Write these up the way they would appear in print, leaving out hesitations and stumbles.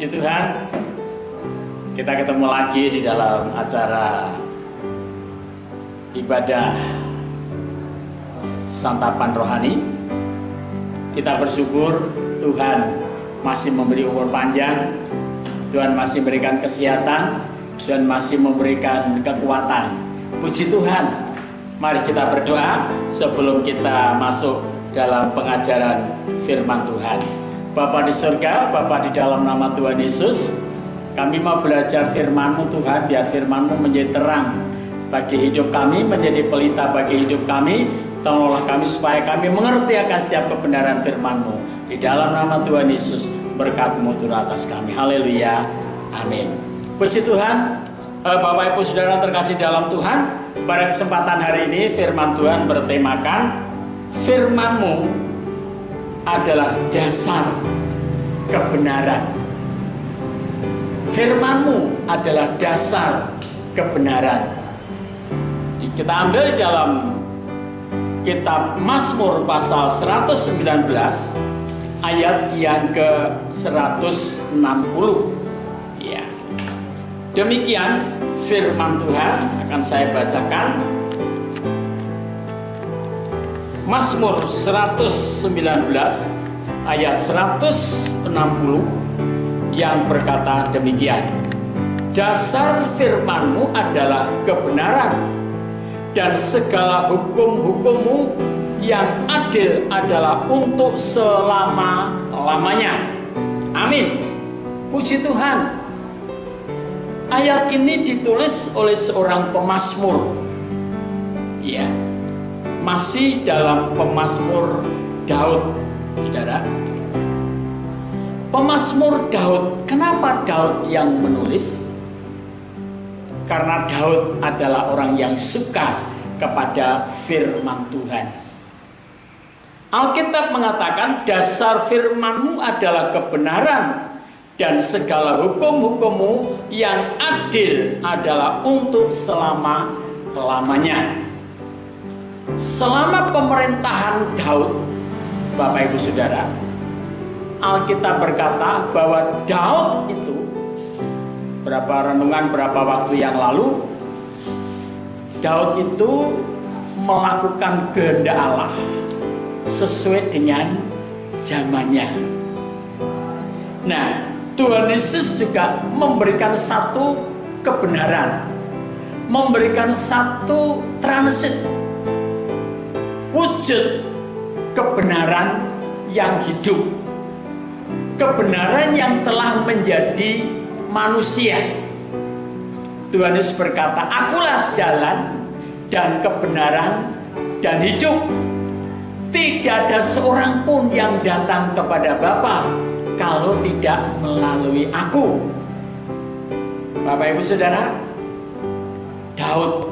Puji Tuhan, kita ketemu lagi di dalam acara ibadah santapan rohani. Kita bersyukur Tuhan masih memberi umur panjang, Tuhan masih memberikan kesehatan, dan masih memberikan kekuatan. Puji Tuhan. Mari kita berdoa sebelum kita masuk dalam pengajaran firman Tuhan. Bapa di surga, Bapa di dalam nama Tuhan Yesus, kami mau belajar firman-Mu Tuhan, biar firman-Mu menjadi terang bagi hidup kami, menjadi pelita bagi hidup kami. Tolonglah kami supaya kami mengerti akan setiap kebenaran firman-Mu. Di dalam nama Tuhan Yesus, berkat-Mu turun atas kami. Haleluya. Amin. Puji Tuhan. Bapak Ibu Saudara terkasih dalam Tuhan, pada kesempatan hari ini firman Tuhan bertemakan firman-Mu adalah dasar kebenaran. Firman-Mu adalah dasar kebenaran. Kita ambil dalam kitab Mazmur pasal 119 ayat yang ke-160. Ya. Demikian firman Tuhan akan saya bacakan. Mazmur 119 ayat 160 yang berkata demikian. Dasar firman-Mu adalah kebenaran, dan segala hukum-hukum-Mu yang adil adalah untuk selama-lamanya. Amin. Puji Tuhan. Ayat ini ditulis oleh seorang pemazmur. Ya. Masih dalam pemazmur Daud, saudara. Pemazmur Daud. Kenapa Daud yang menulis? Karena Daud adalah orang yang suka kepada firman Tuhan. Alkitab mengatakan dasar firman-Mu adalah kebenaran, dan segala hukum-hukum-Mu yang adil adalah untuk selama-lamanya. Selama pemerintahan Daud, Bapak Ibu Saudara, Alkitab berkata bahwa Daud itu, berapa renungan berapa waktu yang lalu, Daud itu melakukan kehendak Allah sesuai dengan zamannya. Nah, Tuhan Yesus juga memberikan satu kebenaran, memberikan satu transit, wujud kebenaran yang hidup, kebenaran yang telah menjadi manusia. Tuhan Yesus berkata, "Akulah jalan dan kebenaran dan hidup. Tidak ada seorang pun yang datang kepada Bapa kalau tidak melalui Aku." Bapak Ibu Saudara, Daud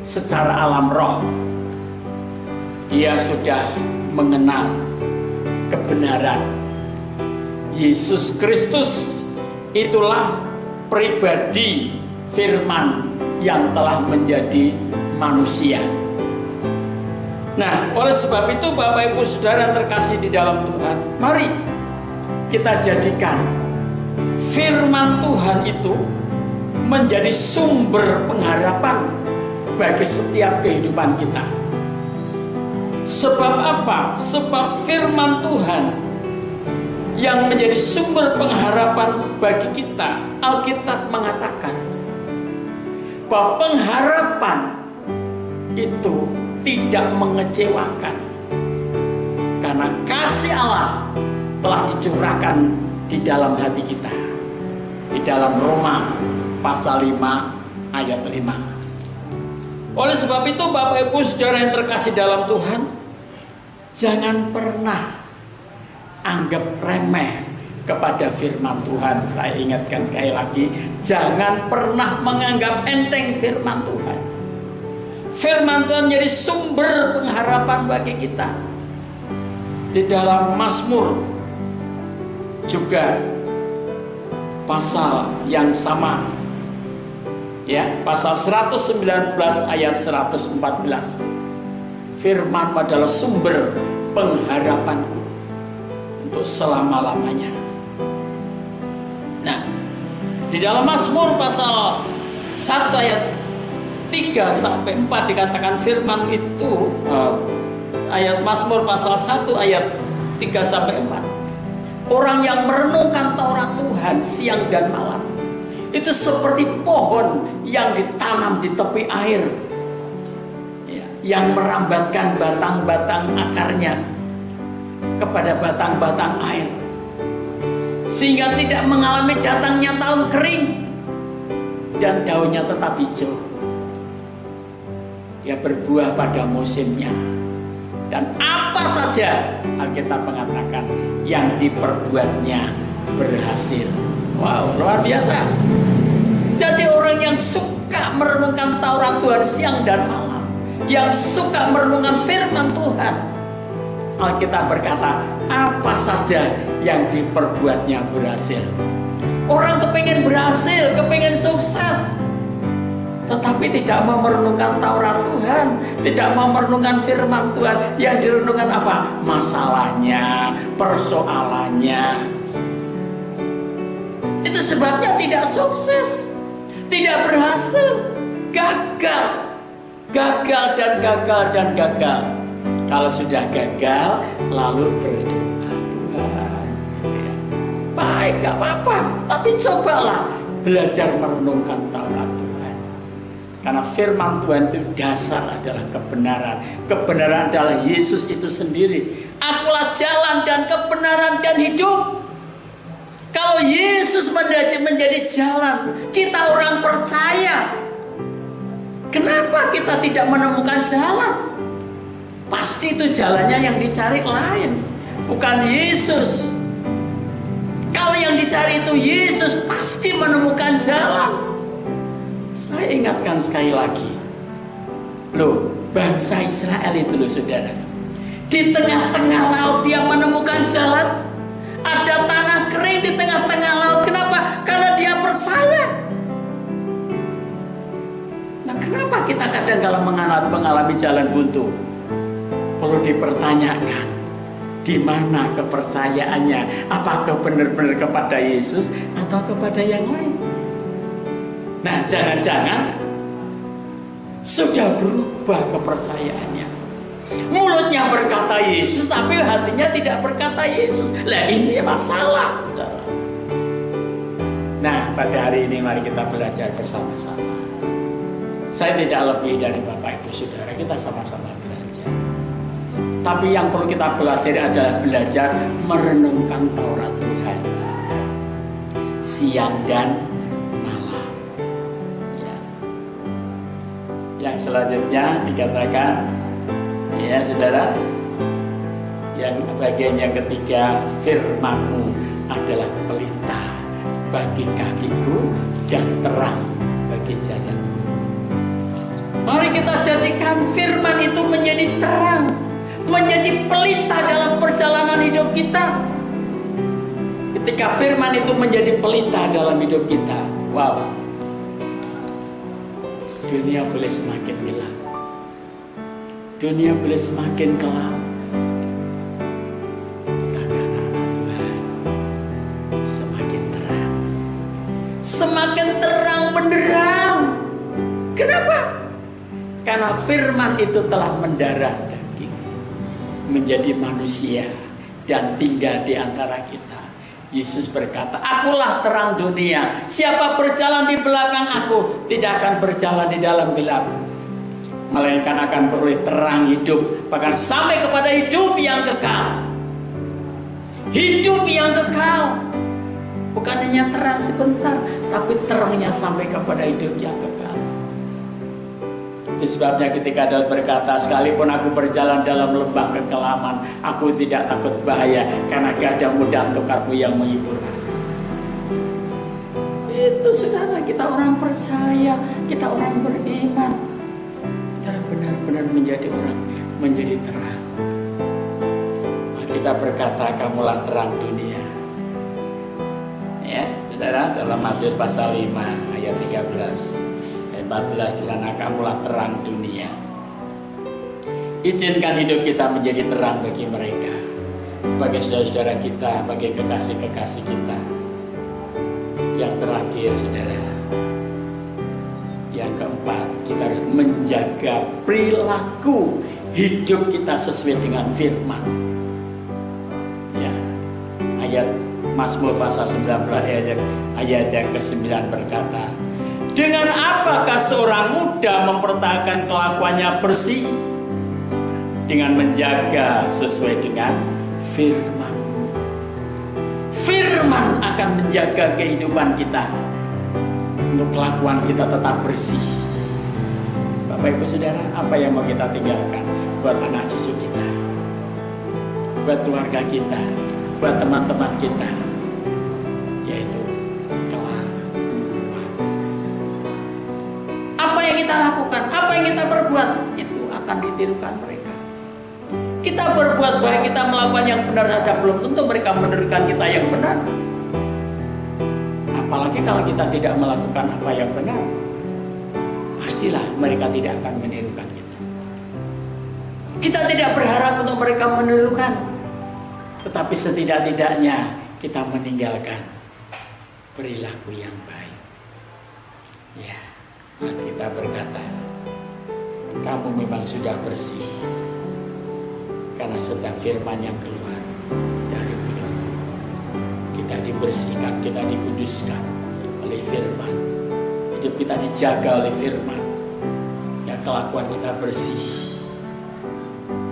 secara alam roh dia sudah mengenal kebenaran. Yesus Kristus itulah pribadi firman yang telah menjadi manusia. Nah, oleh sebab itu Bapak Ibu Saudara terkasih di dalam Tuhan, mari kita jadikan firman Tuhan itu menjadi sumber pengharapan bagi setiap kehidupan kita. Sebab apa? Sebab firman Tuhan yang menjadi sumber pengharapan bagi kita. Alkitab mengatakan bahwa pengharapan itu tidak mengecewakan, karena kasih Allah telah dicurahkan di dalam hati kita. Di dalam Roma pasal 5 ayat 5. Oleh sebab itu Bapak Ibu Saudara yang terkasih dalam Tuhan, jangan pernah anggap remeh kepada firman Tuhan. Saya ingatkan sekali lagi, jangan pernah menganggap enteng firman Tuhan. Firman Tuhan menjadi sumber pengharapan bagi kita. Di dalam Mazmur juga pasal yang sama, ya, pasal 119 ayat 114. Firman adalah sumber pengharapanku untuk selama-lamanya. Nah, di dalam Mazmur pasal 1 ayat 3 sampai 4 dikatakan firman itu, ayat Mazmur pasal 1 ayat 3 sampai 4. Orang yang merenungkan Taurat Tuhan siang dan malam itu seperti pohon yang ditanam di tepi air, yang merambatkan batang-batang akarnya kepada batang-batang air, sehingga tidak mengalami datangnya tahun kering dan daunnya tetap hijau. Dia berbuah pada musimnya, dan apa saja Alkitab mengatakan yang diperbuatnya berhasil. Wow, luar biasa. Jadi orang yang suka merenungkan Taurat Tuhan siang dan malam, yang suka merenungkan firman Tuhan, Alkitab berkata apa saja yang diperbuatnya berhasil. Orang kepengen berhasil, kepengen sukses, tetapi tidak mau merenungkan Taurat Tuhan, tidak mau merenungkan firman Tuhan. Yang direnungkan apa? Masalahnya, persoalannya. Itu sebabnya tidak sukses, tidak berhasil, gagal, gagal dan gagal dan gagal. Kalau sudah gagal, lalu berdoa, Tuhan, baik, gak apa-apa, tapi cobalah belajar merenungkan Taurat Tuhan. Karena firman Tuhan itu dasar adalah kebenaran. Kebenaran adalah Yesus itu sendiri. Akulah jalan dan kebenaran dan hidup. Kalau Yesus menjadi jalan, kita orang percaya. Kenapa kita tidak menemukan jalan? Pasti itu jalannya yang dicari lain, bukan Yesus. Kalau yang dicari itu Yesus, pasti menemukan jalan. Saya ingatkan sekali lagi, loh, bangsa Israel itu loh saudara, di tengah-tengah laut dia menemukan jalan. Ada tanah kering di tengah-tengah laut. Kenapa? Karena dia percaya. Nah, kenapa kita kadang kalau mengalami jalan buntu? Perlu dipertanyakan, di mana kepercayaannya? Apakah benar-benar kepada Yesus atau kepada yang lain? Nah, jangan-jangan sudah berubah kepercayaannya. Mulutnya berkata Yesus, tapi hatinya tidak berkata Yesus. Lah, ini masalah. Nah, pada hari ini mari kita belajar bersama-sama. Saya tidak lebih dari Bapak Ibu Saudara, kita sama-sama belajar. Tapi yang perlu kita belajar adalah belajar merenungkan Taurat Tuhan siang dan malam. Ya. Yang selanjutnya dikatakan, ya saudara, yang bagian yang ketiga, firman-Mu adalah pelita bagi kakiku dan terang bagi jalanku. Mari kita jadikan firman itu menjadi terang, menjadi pelita dalam perjalanan hidup kita. Ketika firman itu menjadi pelita dalam hidup kita, wow, dunia boleh semakin gelap, dunia boleh semakin kelam. Tapi anak-anak Tuhan semakin terang, semakin terang benderang. Kenapa? Karena firman itu telah mendarah daging, menjadi manusia dan tinggal di antara kita. Yesus berkata, akulah terang dunia. Siapa berjalan di belakang aku tidak akan berjalan di dalam gelap, melainkan akan beroleh terang hidup, bahkan sampai kepada hidup yang kekal. Hidup yang kekal, bukan hanya terang sebentar, tapi terangnya sampai kepada hidup yang kekal. Itu sebabnya ketika Daud berkata, sekalipun aku berjalan dalam lembah kekelaman, aku tidak takut bahaya, karena gadamu dan tongkatmu yang menghibur aku. Itu saudara, kita orang percaya, kita orang beriman, kita benar-benar menjadi orang, menjadi terang. Kita berkata, kamulah terang dunia. Ya, saudara, dalam Matius pasal 5 ayat 13 14, di sana kamulah terang dunia. Izinkan hidup kita menjadi terang bagi mereka, bagi saudara-saudara kita, bagi kekasih-kekasih kita. Yang terakhir, saudara, yang keempat, kita harus menjaga perilaku hidup kita sesuai dengan firman. Ya, ayat Mazmur pasal 19 ayat yang ke-9 berkata, dengan apakah seorang muda mempertahankan kelakuannya bersih? Dengan menjaga sesuai dengan firman. Firman akan menjaga kehidupan kita, untuk kelakuan kita tetap bersih. Bapak Ibu Saudara, apa yang mau kita tinggalkan buat anak cucu kita, buat keluarga kita, buat teman-teman kita, yaitu kelakuan. Apa yang kita lakukan, apa yang kita perbuat, itu akan ditirukan mereka. Kita berbuat baik, kita melakukan yang benar saja, belum tentu mereka menirukan kita yang benar. Apalagi kalau kita tidak melakukan apa yang benar, pastilah mereka tidak akan menirukan kita. Kita tidak berharap untuk mereka menirukan, tetapi setidak-tidaknya kita meninggalkan perilaku yang baik. Ya, kita berkata, kamu memang sudah bersih, karena setiap firman yang keluar dari mulutku. Kita dibersihkan, kita dikuduskan oleh firman. Hidup kita dijaga oleh firman. Ya, kelakuan kita bersih.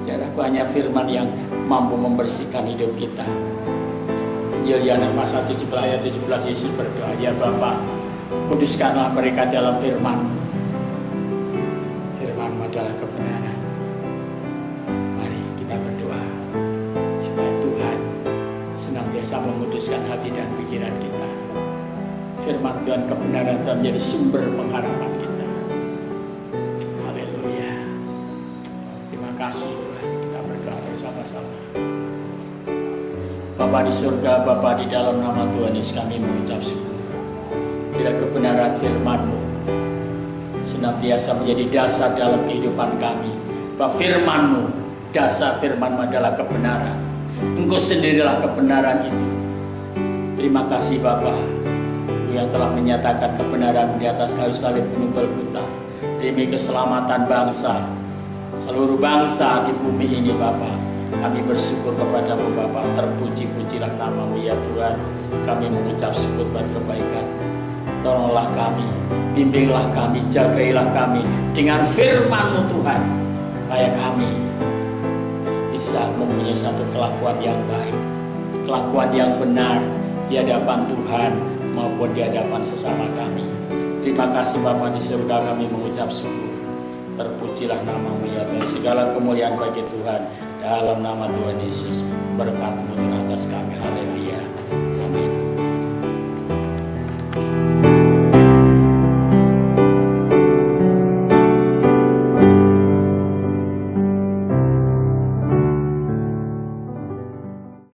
Dan aku hanya firman yang mampu membersihkan hidup kita. Yohanes pasal 17 ayat 17, Yesus berdoa, ya Bapa, kuduskanlah mereka dalam firman. Firman adalah kebenaran. Mari kita berdoa supaya Tuhan senantiasa menguduskan hati dan pikiran kita. Firman Tuhan, kebenaran Tuhan menjadi sumber pengharapan kita. Haleluya. Terima kasih Tuhan. Kita berdoa bersama-sama. Bapa di surga, Bapa di dalam nama Tuhan Yesus, kami mengucap syukur. Bila kebenaran firman-Mu senantiasa menjadi dasar dalam kehidupan kami. Bahwa firman-Mu, dasar firman-Mu adalah kebenaran. Engkau sendirilah kebenaran itu. Terima kasih Bapa, yang telah menyatakan kebenaran di atas kayu salib gunung Golgota demi keselamatan bangsa, seluruh bangsa di bumi ini Bapa. Kami bersyukur kepada-Mu Bapa, terpuji-pujilah nama-Mu ya Tuhan. Kami mengucap syukur buat kebaikan. Tolonglah kami, bimbinglah kami, jagailah kami dengan firman-Mu Tuhan, supaya kami bisa mempunyai satu kelakuan yang baik, kelakuan yang benar di hadapan Tuhan maupun di hadapan sesama kami. Terima kasih Bapa di surga, kami mengucap syukur. Terpujilah nama-Mu ya Tuhan. Segala kemuliaan bagi Tuhan. Dalam nama Tuhan Yesus, berkat-Mu atas kami. Haleluya.